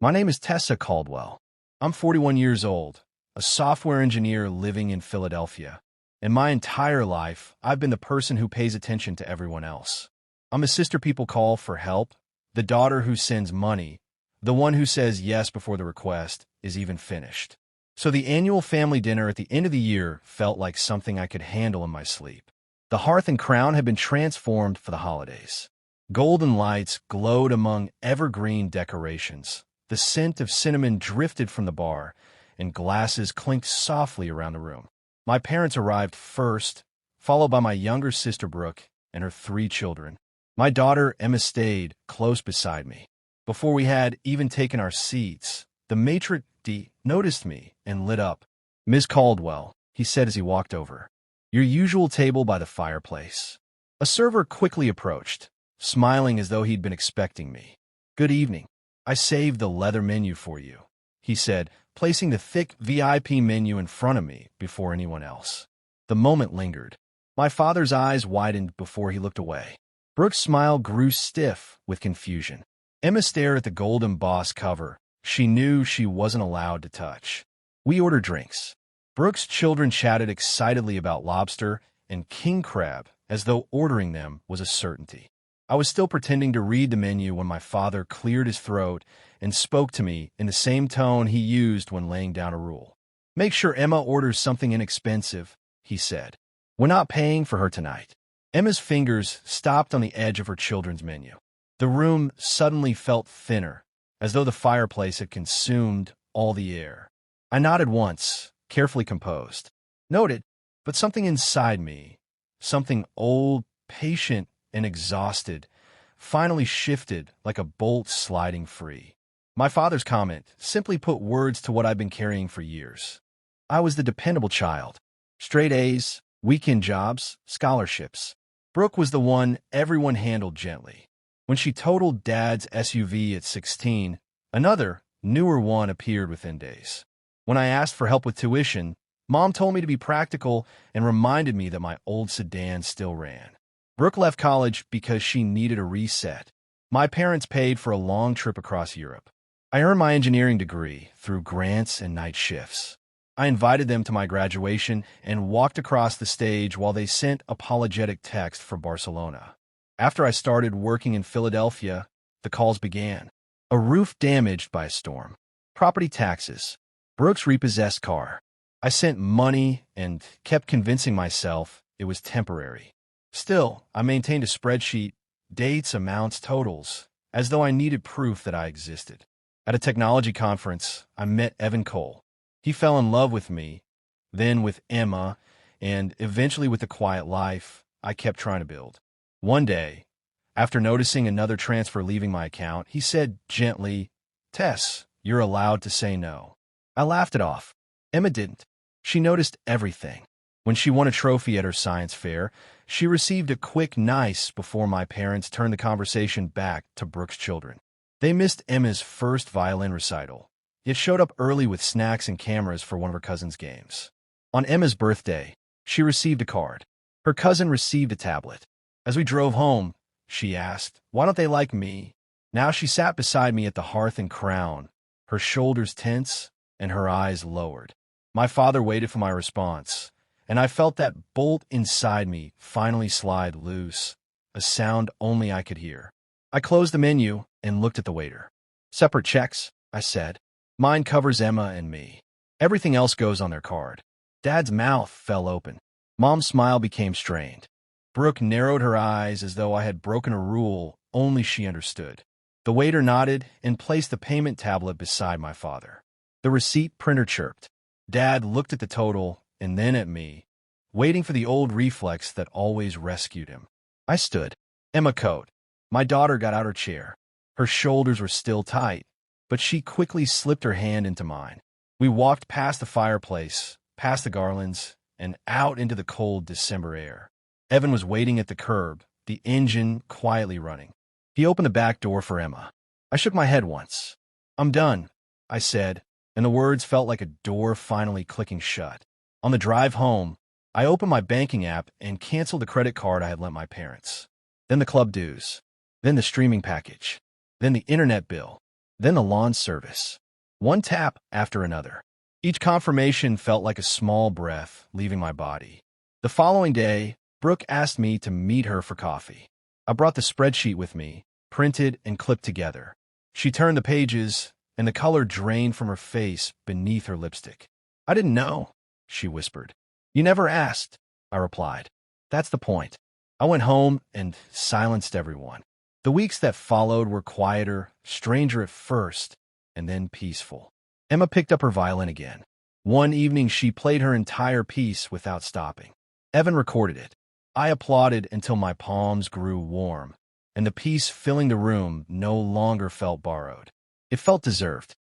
My name is Tessa Caldwell. I'm 41 years old, a software engineer living in Philadelphia. In my entire life, I've been the person who pays attention to everyone else. I'm the sister people call for help, the daughter who sends money, the one who says yes before the request is even finished. So the annual family dinner at the end of the year felt like something I could handle in my sleep. The hearth and crown had been transformed for the holidays. Golden lights glowed among evergreen decorations. The scent of cinnamon drifted from the bar, and glasses clinked softly around the room. My parents arrived first, followed by my younger sister Brooke and her 3 children. My daughter Emma stayed close beside me. Before we had even taken our seats, the maitre d' noticed me and lit up. "Miss Caldwell," he said as he walked over. "Your usual table by the fireplace." A server quickly approached, smiling as though he'd been expecting me. "Good evening. I saved the leather menu for you," he said, placing the thick VIP menu in front of me before anyone else. The moment lingered. My father's eyes widened before he looked away. Brooke's smile grew stiff with confusion. Emma stared at the gold embossed cover she knew she wasn't allowed to touch. We ordered drinks. Brooke's children chatted excitedly about lobster and king crab as though ordering them was a certainty. I was still pretending to read the menu when my father cleared his throat and spoke to me in the same tone he used when laying down a rule. "Make sure Emma orders something inexpensive," he said. "We're not paying for her tonight." Emma's fingers stopped on the edge of her children's menu. The room suddenly felt thinner, as though the fireplace had consumed all the air. I nodded once, carefully composed. Noted, but something inside me, something old, patient, and exhausted, finally shifted like a bolt sliding free. My father's comment simply put words to what I've been carrying for years. I was the dependable child. Straight A's, weekend jobs, scholarships. Brooke was the one everyone handled gently. When she totaled Dad's SUV at 16, another, newer one appeared within days. When I asked for help with tuition, Mom told me to be practical and reminded me that my old sedan still ran. Brooke left college because she needed a reset. My parents paid for a long trip across Europe. I earned my engineering degree through grants and night shifts. I invited them to my graduation and walked across the stage while they sent apologetic text for Barcelona. After I started working in Philadelphia, the calls began. A roof damaged by a storm. Property taxes. Brooke's repossessed car. I sent money and kept convincing myself it was temporary. Still, I maintained a spreadsheet, dates, amounts, totals, as though I needed proof that I existed. At a technology conference, I met Evan Cole. He fell in love with me, then with Emma, and eventually with the quiet life I kept trying to build. One day, after noticing another transfer leaving my account, he said gently, "Tess, you're allowed to say no." I laughed it off. Emma didn't. She noticed everything. When she won a trophy at her science fair, she received a quick nice before my parents turned the conversation back to Brooke's children. They missed Emma's first violin recital, yet showed up early with snacks and cameras for one of her cousin's games. On Emma's birthday, she received a card. Her cousin received a tablet. As we drove home, she asked, "Why don't they like me?" Now she sat beside me at the hearth and crown, her shoulders tense and her eyes lowered. My father waited for my response, and I felt that bolt inside me finally slide loose, a sound only I could hear. I closed the menu and looked at the waiter. "Separate checks," I said. "Mine covers Emma and me. Everything else goes on their card." Dad's mouth fell open. Mom's smile became strained. Brooke narrowed her eyes as though I had broken a rule only she understood. The waiter nodded and placed the payment tablet beside my father. The receipt printer chirped. Dad looked at the total and then at me, waiting for the old reflex that always rescued him. I stood. Emma coat. My daughter got out her chair. Her shoulders were still tight, but she quickly slipped her hand into mine. We walked past the fireplace, past the garlands, and out into the cold December air. Evan was waiting at the curb, the engine quietly running. He opened the back door for Emma. I shook my head once. "I'm done," I said, and the words felt like a door finally clicking shut. On the drive home, I opened my banking app and canceled the credit card I had lent my parents. Then the club dues. Then the streaming package. Then the internet bill. Then the lawn service. One tap after another. Each confirmation felt like a small breath leaving my body. The following day, Brooke asked me to meet her for coffee. I brought the spreadsheet with me, printed and clipped together. She turned the pages, and the color drained from her face beneath her lipstick. "I didn't know," she whispered. "You never asked," I replied. "That's the point." I went home and silenced everyone. The weeks that followed were quieter, stranger at first, and then peaceful. Emma picked up her violin again. One evening, she played her entire piece without stopping. Evan recorded it. I applauded until my palms grew warm, and the peace filling the room no longer felt borrowed. It felt deserved.